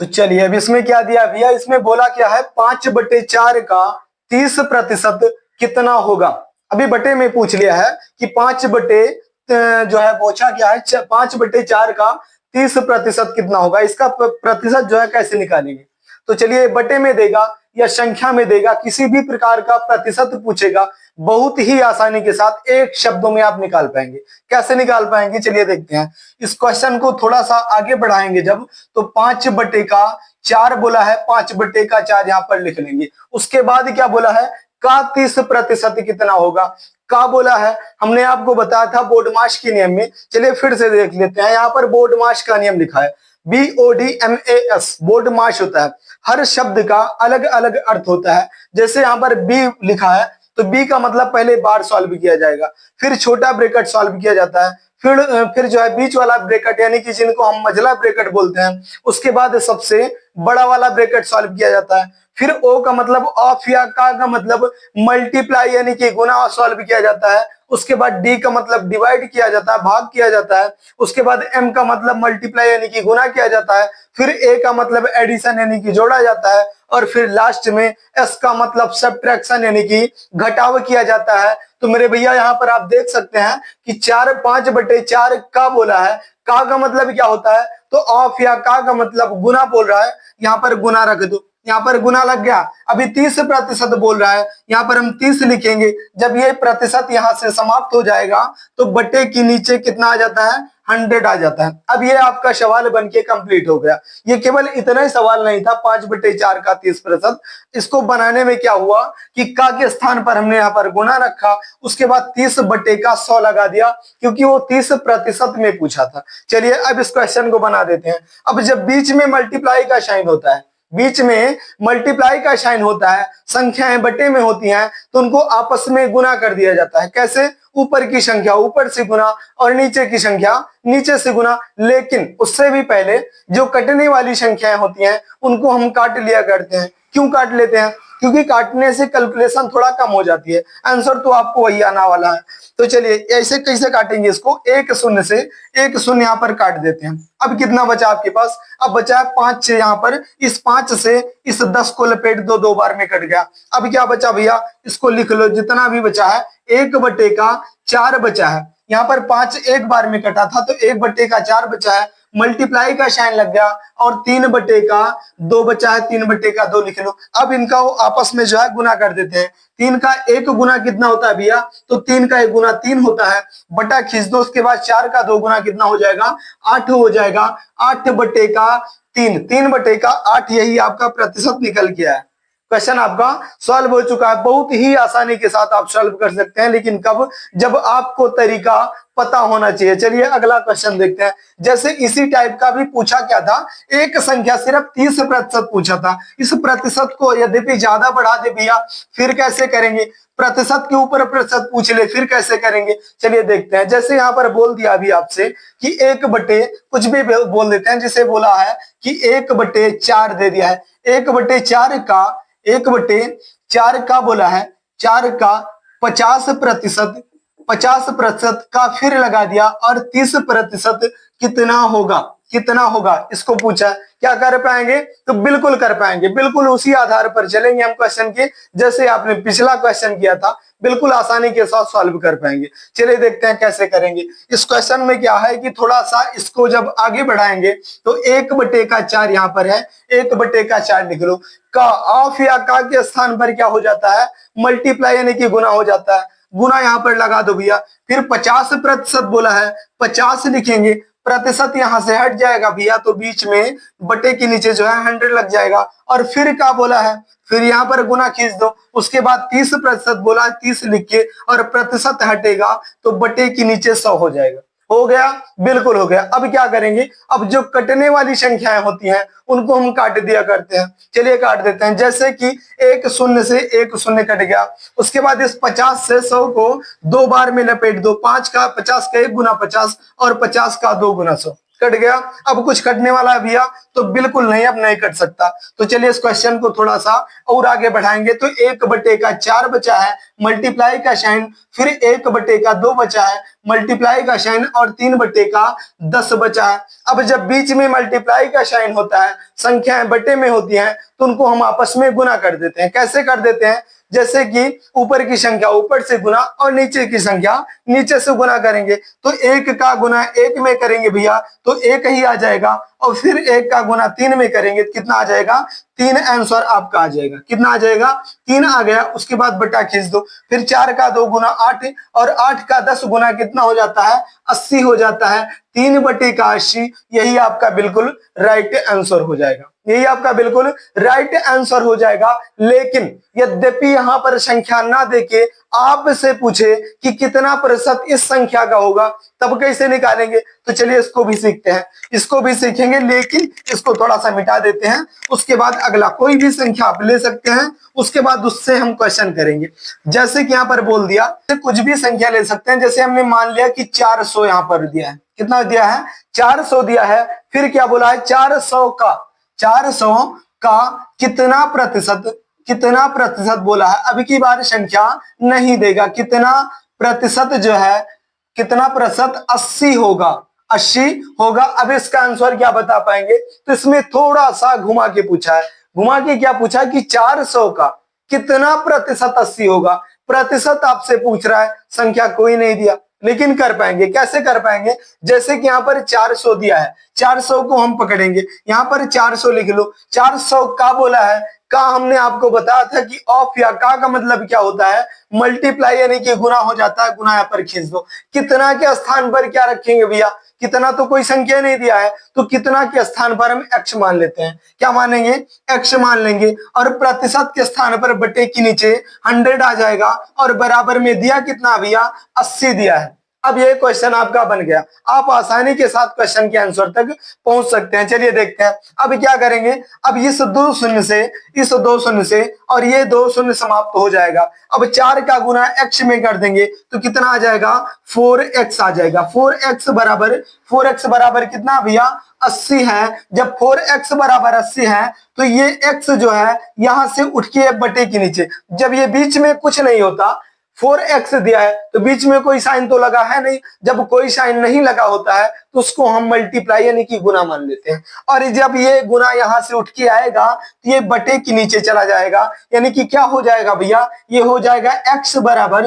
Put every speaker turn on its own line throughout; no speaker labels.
तो चलिए अब इसमें क्या दिया भैया, इसमें बोला क्या है 5/4 का 30% कितना होगा। अभी बटे में पूछ लिया है कि 5 बटे जो है पूछा क्या है 5/4 का 30% कितना होगा। इसका प्रतिशत जो है कैसे निकालेंगे। तो चलिए बटे में देगा या संख्या में देगा, किसी भी प्रकार का प्रतिशत पूछेगा बहुत ही आसानी के साथ एक शब्दों में आप निकाल पाएंगे। कैसे निकाल पाएंगे चलिए देखते हैं। इस क्वेश्चन को थोड़ा सा आगे बढ़ाएंगे जब, तो 5/4 बोला है, 5/4 यहाँ पर लिख लेंगे। उसके बाद क्या बोला है का 30% कितना होगा। का बोला है, हमने आपको बताया था बोर्डमास के नियम में। चलिए फिर से देख लेते हैं। यहाँ पर बोर्डमास का नियम लिखा है, BODMAS, बोर्डमास होता है। हर शब्द का अलग अलग अर्थ होता है। जैसे यहाँ पर बी लिखा है तो बी का मतलब पहले बार सॉल्व किया जाएगा, फिर छोटा ब्रैकेट सॉल्व किया जाता है, फिर जो है बीच वाला ब्रैकेट यानी कि जिनको हम मझला ब्रैकेट बोलते हैं, उसके बाद सबसे बड़ा वाला ब्रैकेट सॉल्व किया जाता है। फिर ओ का मतलब ऑफ या का मतलब मल्टीप्लाई यानी कि गुना सॉल्व किया जाता है। उसके बाद डी का मतलब डिवाइड किया जाता है, भाग किया जाता है। उसके बाद एम का मतलब मल्टीप्लाई यानी कि गुना किया जाता है। फिर ए का मतलब एडिशन यानी कि जोड़ा जाता है। और फिर लास्ट में एस का मतलब सब्ट्रैक्शन यानी कि घटाव किया जाता है। तो मेरे भैया यहाँ पर आप देख सकते हैं कि 5/4 का बोला है। का मतलब क्या होता है, तो ऑफ या का मतलब गुना बोल रहा है। यहाँ पर गुना रख दो, यहाँ पर गुना लग गया। अभी 30% बोल रहा है, यहाँ पर हम 30 लिखेंगे। जब ये प्रतिशत यहाँ से समाप्त हो जाएगा तो बटे के नीचे कितना आ जाता है, 100 आ जाता है। अब ये आपका सवाल बनके कंप्लीट हो गया। ये केवल इतना ही सवाल नहीं था 5/4 का 30%। इसको बनाने में क्या हुआ कि का के स्थान पर हमने यहाँ पर गुना रखा, उसके बाद 30/100 लगा दिया, क्योंकि वो 30% में पूछा था। चलिए अब इस क्वेश्चन को बना देते हैं। अब जब बीच में मल्टीप्लाई का साइन होता है, बीच में मल्टीप्लाई का साइन होता है, संख्याएं बटे में होती हैं, तो उनको आपस में गुना कर दिया जाता है। कैसे, ऊपर की संख्या ऊपर से गुना और नीचे की संख्या नीचे से गुना। लेकिन उससे भी पहले जो कटने वाली संख्याएं होती हैं उनको हम काट लिया करते हैं। क्यों काट लेते हैं, क्योंकि काटने से कैलकुलेशन थोड़ा कम हो जाती है। आंसर तो आपको वही आना वाला है। तो चलिए ऐसे कैसे काटेंगे इसको, 1 शून्य से 1 शून्य यहाँ पर काट देते हैं। अब कितना बचा आपके पास, अब बचा है 5 से, यहाँ पर इस 5 से इस 10 को लपेट दो, 2 बार में कट गया। अब क्या बचा भैया, इसको लिख लो, जितना भी बचा है 1/4 बचा है। यहाँ पर 5 एक बार में कटा था तो 1/4 बचा है। मल्टीप्लाई का साइन लग गया और 3/2 बचा है, 3/2 लिख लो। अब इनका वो आपस में जो है गुना कर देते हैं। 3 का 1 गुना कितना होता है भैया, तो 3 का 1 गुना 3 होता है, बटा खींच दो। उसके बाद 4 का 2 गुना कितना हो जाएगा, 8 हो जाएगा। 8/3, 3/8, यही आपका प्रतिशत निकल गया है। क्वेश्चन आपका सॉल्व हो चुका है। बहुत ही आसानी के साथ आप सॉल्व कर सकते हैं, लेकिन कब, जब आपको तरीका पता होना चाहिए। चलिए अगला क्वेश्चन देखते हैं। जैसे इसी टाइप का भी पूछा क्या था, एक संख्या सिर्फ 30% पूछा था। इस प्रतिशत को यद्यपि ज्यादा बढ़ा दे भैया, फिर कैसे करेंगे, प्रतिशत के ऊपर प्रतिशत पूछ ले फिर कैसे करेंगे। चलिए देखते हैं। जैसे यहाँ पर बोल दिया अभी आपसे कि 1 बटे कुछ भी बोल देते हैं, जिसे बोला है कि 1/4 दे दिया है। 1/4 का बोला है, 4 का 50% का फिर लगा दिया और 30% कितना होगा, कितना होगा इसको पूछा। क्या कर पाएंगे, तो बिल्कुल कर पाएंगे। बिल्कुल उसी आधार पर चलेंगे हम क्वेश्चन के, जैसे आपने पिछला क्वेश्चन किया था, बिल्कुल आसानी के साथ सॉल्व कर पाएंगे। चलिए देखते हैं कैसे करेंगे। इस क्वेश्चन में क्या है कि थोड़ा सा इसको जब आगे बढ़ाएंगे तो 1/4 यहाँ पर है, 1/4 लिख लो। का ऑफ या का के स्थान पर क्या हो जाता है, मल्टीप्लाई यानी कि गुना हो जाता है। गुना यहाँ पर लगा दो भैया। फिर 50% बोला है, 50 लिखेंगे, प्रतिशत यहाँ से हट जाएगा भैया, तो बीच में बटे के नीचे जो है 100 लग जाएगा। और फिर क्या बोला है, फिर यहाँ पर गुना खींच दो। उसके बाद 30% बोला, 30 लिख के और प्रतिशत हटेगा तो बटे के नीचे 100 हो जाएगा। हो गया, बिल्कुल हो गया। अब क्या करेंगे, अब जो कटने वाली संख्याएं होती हैं उनको हम काट दिया करते हैं। चलिए काट देते हैं। जैसे कि 1 शून्य से 1 शून्य कट गया। उसके बाद इस 50 से 100 को 2 बार में लपेट दो। 50 का 1 गुना 50 और 50 का 2 गुना 100। कट गया। अब कुछ कटने वाला है भैया तो बिल्कुल नहीं, अब नहीं कट सकता। तो चलिए इस क्वेश्चन को थोड़ा सा और आगे बढ़ाएंगे। तो 1/4 बचा है, मल्टीप्लाई का साइन, फिर 1/2 बचा है, मल्टीप्लाई का साइन, और 3/10 बचा है। अब जब बीच में मल्टीप्लाई का साइन होता है, संख्याएं बटे में होती हैं, तो उनको हम आपस में गुना कर देते हैं। कैसे कर देते हैं? जैसे कि ऊपर की संख्या ऊपर से गुना और नीचे की संख्या नीचे से गुना करेंगे। तो 1 का गुना 1 में करेंगे भैया तो 1 ही आ जाएगा, और फिर 1 का गुना 3 में करेंगे तो कितना आ जाएगा? 3 आंसर आपका आ जाएगा। कितना आ जाएगा? 3 आ गया। उसके बाद बटा खींच दो, फिर 4 का 2 गुना 8, और 8 का 10 गुना कितना हो जाता है? 80 हो जाता है। 3/80 यही आपका बिल्कुल राइट आंसर हो जाएगा। यही आपका बिल्कुल राइट आंसर हो जाएगा। लेकिन यद्यपि यहां पर संख्या ना देके आपसे पूछे कि कितना प्रतिशत इस संख्या का होगा, तब कैसे निकालेंगे? तो चलिए इसको भी सीखते हैं, इसको भी सीखेंगे, लेकिन इसको थोड़ा सा मिटा देते हैं। उसके बाद अगला कोई भी संख्या आप ले सकते हैं, उसके बाद उससे हम क्वेश्चन करेंगे। जैसे कि यहाँ पर बोल दिया, कुछ भी संख्या ले सकते हैं। जैसे हमने मान लिया कि 400 यहाँ पर दिया है। कितना दिया है? 400 दिया है। फिर क्या बोला है? 400 का कितना प्रतिशत बोला है। अभी की बार संख्या नहीं देगा, कितना प्रतिशत जो है, कितना प्रतिशत? 80 होगा, 80 होगा। अब इसका आंसर क्या बता पाएंगे? तो इसमें थोड़ा सा घुमा के पूछा है। घुमा के क्या पूछा कि 400 का कितना प्रतिशत 80 होगा। प्रतिशत आपसे पूछ रहा है, संख्या कोई नहीं दिया, लेकिन कर पाएंगे। कैसे कर पाएंगे? जैसे कि यहाँ पर 400 दिया है, 400 को हम पकड़ेंगे, यहाँ पर 400 लिख लो। 400 का बोला है, का हमने आपको बताया था कि ऑफ या का मतलब क्या होता है? मल्टीप्लाई, यानी कि गुना हो जाता है। गुना यहाँ पर खींच दो। कितना के स्थान पर क्या रखेंगे भैया? कितना तो कोई संख्या नहीं दिया है, तो कितना के स्थान पर हम x मान लेते हैं। क्या मानेंगे? x मान लेंगे। और प्रतिशत के स्थान पर बटे के नीचे 100 आ जाएगा, और बराबर में दिया कितना भैया? 80 दिया है। अब ये क्वेश्चन आपका बन गया। आप आसानी के साथ क्वेश्चन के आंसर तक पहुंच सकते हैं। चलिए देखते हैं अब क्या करेंगे। अब इस 2 शून्य से और ये 2 शून्य समाप्त हो जाएगा। अब 4 का गुना x में कर देंगे तो कितना आ जाएगा? 4x आ जाएगा। 4x बराबर कितना भैया? 80 है। जब 4x बराबर 80 है तो ये x जो है यहां से उठ के बटे के नीचे, जब ये बीच में कुछ नहीं होता, 4x दिया है तो बीच में कोई साइन तो लगा है नहीं। जब कोई साइन नहीं लगा होता है तो उसको हम मल्टीप्लाई यानी कि गुना मान लेते हैं। और जब ये गुना यहां से उठ के आएगा तो ये बटे के नीचे चला जाएगा, यानी कि क्या हो जाएगा भैया? ये हो जाएगा x बराबर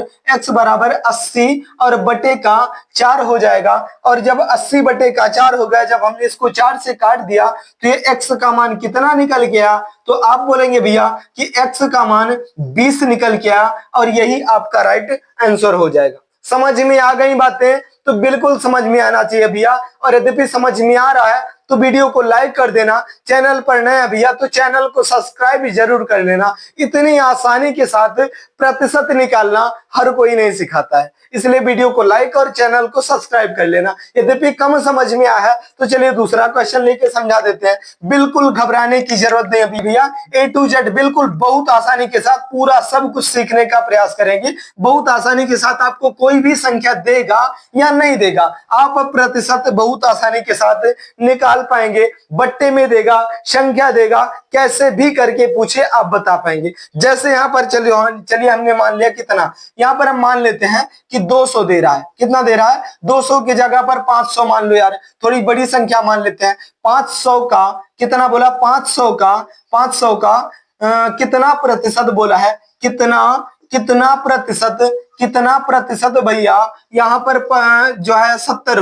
80 और बटे का 4 हो जाएगा। और जब 80 बटे का 4 हो गया, जब हमने इसको 4 से काट दिया तो ये x का मान कितना निकल गया? तो आप बोलेंगे भैया कि x का मान 20 निकल गया, और यही आपका राइट आंसर हो जाएगा। समझ में आ गई बातें? तो बिल्कुल समझ में आना चाहिए भैया। और यद्यपि समझ में आ रहा है तो वीडियो को लाइक कर देना। चैनल पर नए हैं भैया तो चैनल को सब्सक्राइब जरूर कर लेना। इतनी आसानी के साथ प्रतिशत निकालना हर कोई नहीं सिखाता है, इसलिए वीडियो को लाइक और चैनल को सब्सक्राइब कर लेना। यद्यपि कम समझ में आया है तो चलिए दूसरा क्वेश्चन लेके समझा देते हैं। बिल्कुल घबराने की जरूरत नहीं अभी भैया, A to Z बिल्कुल बहुत आसानी के साथ पूरा सब कुछ सीखने का प्रयास करेंगे। बहुत आसानी के साथ आपको कोई भी संख्या देगा या नहीं देगा, आप प्रतिशत बहुत आसानी के साथ निकाल पाएंगे। बट्टे में देगा, संख्या देगा, कैसे भी करके पूछे आप बता पाएंगे। जैसे यहाँ पर चलिए हमने मान लिया कितना, यहाँ पर हम मान लेते हैं कि 200 दे रहा है। कितना दे रहा है? 200 की जगह पर 500 मान लो यार, थोड़ी बड़ी संख्या मान लेते हैं। 500 का कितना बोला? 500 का कितना प्रतिशत बोला है? कितना प्रतिशत भैया? यहाँ पर जो है 70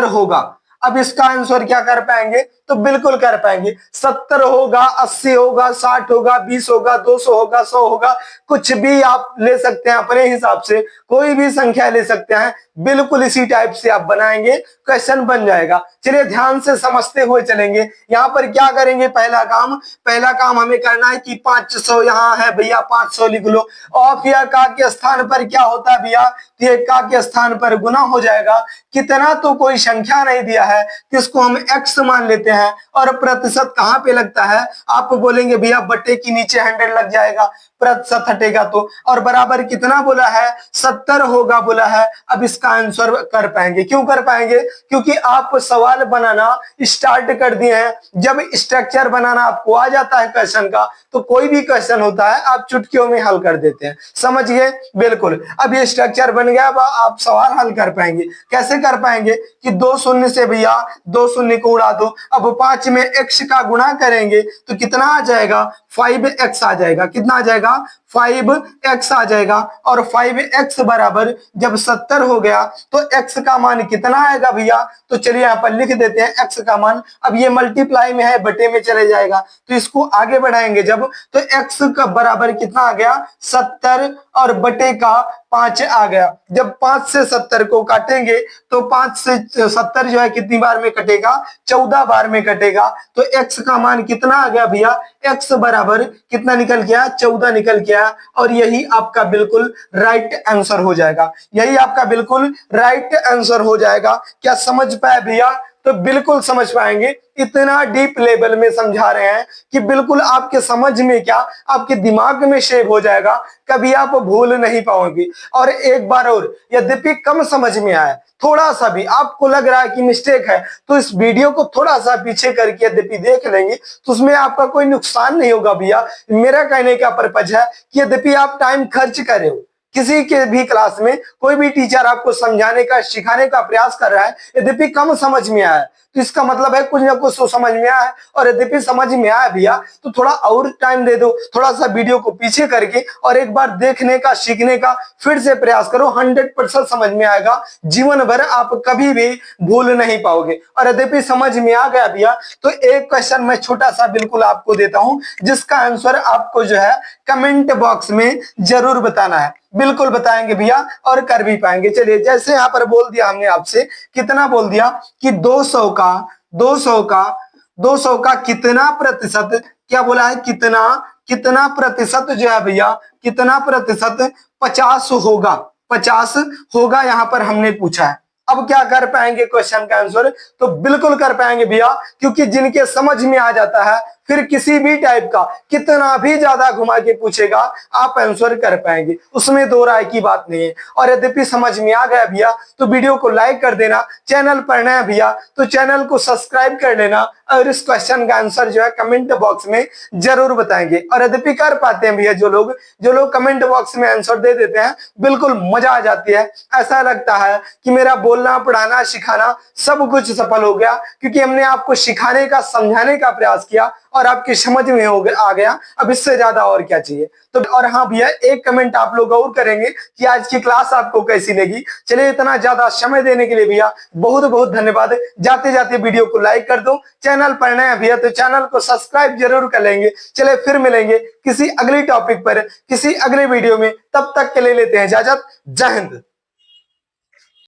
होगा। अब इसका आंसर क्या कर पाएंगे? तो बिल्कुल कर पाएंगे। 70 होगा, 80 होगा, 60 होगा, 20 होगा, 200 होगा, 100 होगा, कुछ भी आप ले सकते हैं अपने हिसाब से, कोई भी संख्या ले सकते हैं। बिल्कुल इसी टाइप से आप बनाएंगे, क्वेश्चन बन जाएगा। चलिए ध्यान से समझते हुए चलेंगे। यहाँ पर क्या करेंगे? पहला काम हमें करना है कि 500 यहाँ है भैया, 500 लिख लो। ऑफ या का के स्थान पर क्या होता है भैया? तो ये का के स्थान पर गुना हो जाएगा। कितना तो कोई संख्या नहीं दिया है, किसको हम x मान लेते हैं। हैं और प्रतिशत कहाँ पे लगता है, आप बोलेंगे भैया बटे के नीचे 100 लग जाएगा, प्रतिशत हटेगा तो, और बराबर कितना बोला है, 70 होगा बोला है। अब इसका आंसर कर पाएंगे, क्यों कर पाएंगे, क्योंकि आप सवाल बनाना स्टार्ट कर दिए हैं। जब स्ट्रक्चर बनाना आपको आ जाता है क्वेश्चन का, तो कोई भी क्वेश्चन होता है आप चुटकियों में हल कर देते हैं, समझ गए, बिल्कुल। अब ये स्ट्रक्चर बन गया, अब आप सवाल हल कर पाएंगे। कैसे कर पाएंगे कि 2 शून्य से भैया 2 शून्य को उड़ा दो, अब 5 में x का गुणा करेंगे तो कितना आ जाएगा, 5x आ जाएगा। कितना आ जाएगा, 5x आ जाएगा। और 5x बराबर जब 70 हो गया तो x का मान कितना आएगा भैया, तो चलिए यहाँ पर लिख देते हैं x का मान। अब ये मल्टीप्लाई में है, बटे में चले जाएगा, तो इसको आगे बढ़ाएंगे जब, तो x का बराबर कितना आ गया, 70 और बटे का 5 आ गया। जब 5 से 70 को काटेंगे तो 5 से 70 जो है कितनी बार में कटेगा, 14 बार में कटेगा। तो x का मान कितना आ गया भैया, x बराबर कितना निकल गया, 14 निकल गया। और यही आपका बिल्कुल राइट आंसर हो जाएगा, यही आपका बिल्कुल राइट आंसर हो जाएगा। क्या समझ पाए भैया, तो बिल्कुल समझ पाएंगे, इतना डीप लेवल में समझा रहे हैं कि बिल्कुल आपके समझ में क्या, आपके दिमाग में शेप हो जाएगा, कभी आप भूल नहीं पाओगे। और एक बार और, यद्यपि कम समझ में आया, थोड़ा सा भी आपको लग रहा है कि मिस्टेक है, तो इस वीडियो को थोड़ा सा पीछे करके यद्यपि देख लेंगे तो उसमें आपका कोई नुकसान नहीं होगा भैया। मेरा कहने का पर्पज है कि यद्यपि आप टाइम खर्च कर रहे हो, किसी के भी क्लास में कोई भी टीचर आपको समझाने का, सिखाने का प्रयास कर रहा है, यद्यपि कम समझ में आया तो इसका मतलब है कुछ ना कुछ तो समझ में आया है। और यद्यपि समझ में आया भैया तो थोड़ा और टाइम दे दो, थोड़ा सा वीडियो को पीछे करके और एक बार देखने का, सीखने का फिर से प्रयास करो, 100% समझ में आएगा, जीवन भर आप कभी भी भूल नहीं पाओगे। और यद्यपि समझ में आ गया भैया तो एक क्वेश्चन मैं छोटा सा बिल्कुल आपको देता हूं, जिसका आंसर आपको जो है कमेंट बॉक्स में जरूर बताना है, बिल्कुल बताएंगे भैया और कर भी पाएंगे। चलिए, जैसे यहाँ पर बोल दिया हमने आपसे, कितना बोल दिया कि 200 का कितना प्रतिशत, क्या बोला है, कितना प्रतिशत जो है भैया, कितना प्रतिशत 50 होगा, 50 होगा, यहाँ पर हमने पूछा है। अब क्या कर पाएंगे क्वेश्चन का आंसर, तो बिल्कुल कर पाएंगे भैया, क्योंकि जिनके समझ में आ जाता है फिर किसी भी टाइप का कितना भी ज्यादा घुमा के पूछेगा आप आंसर कर पाएंगे, उसमें दो राय की बात नहीं है। और यद्यपि समझ में आ गया भैया तो वीडियो को लाइक कर देना, चैनल पर नया भैया तो चैनल को सब्सक्राइब कर लेना, और इस क्वेश्चन का आंसर जो है कमेंट बॉक्स में जरूर बताएंगे। और यद्यपि कर पाते हैं भैया जो लोग कमेंट बॉक्स में आंसर दे देते हैं, बिल्कुल मजा आ जाती है, ऐसा लगता है कि मेरा बोलना, पढ़ाना, सिखाना सब कुछ सफल हो गया, क्योंकि हमने आपको सिखाने का, समझाने का प्रयास किया और आपकी समझ में आ गया। अब इससे ज्यादा और क्या चाहिए। तो और हाँ भैया, एक कमेंट आप लोग और करेंगे कि आज की क्लास आपको कैसी लगी। चलिए, इतना ज्यादा समय देने के लिए भैया बहुत बहुत धन्यवाद। जाते जाते वीडियो को लाइक कर दो, चैनल पर नया भैया तो चैनल को सब्सक्राइब जरूर कर लेंगे। चले, फिर मिलेंगे किसी अगली टॉपिक पर, किसी अगले वीडियो में, तब तक के लिए लेते हैं इजाजत। जय हिंद।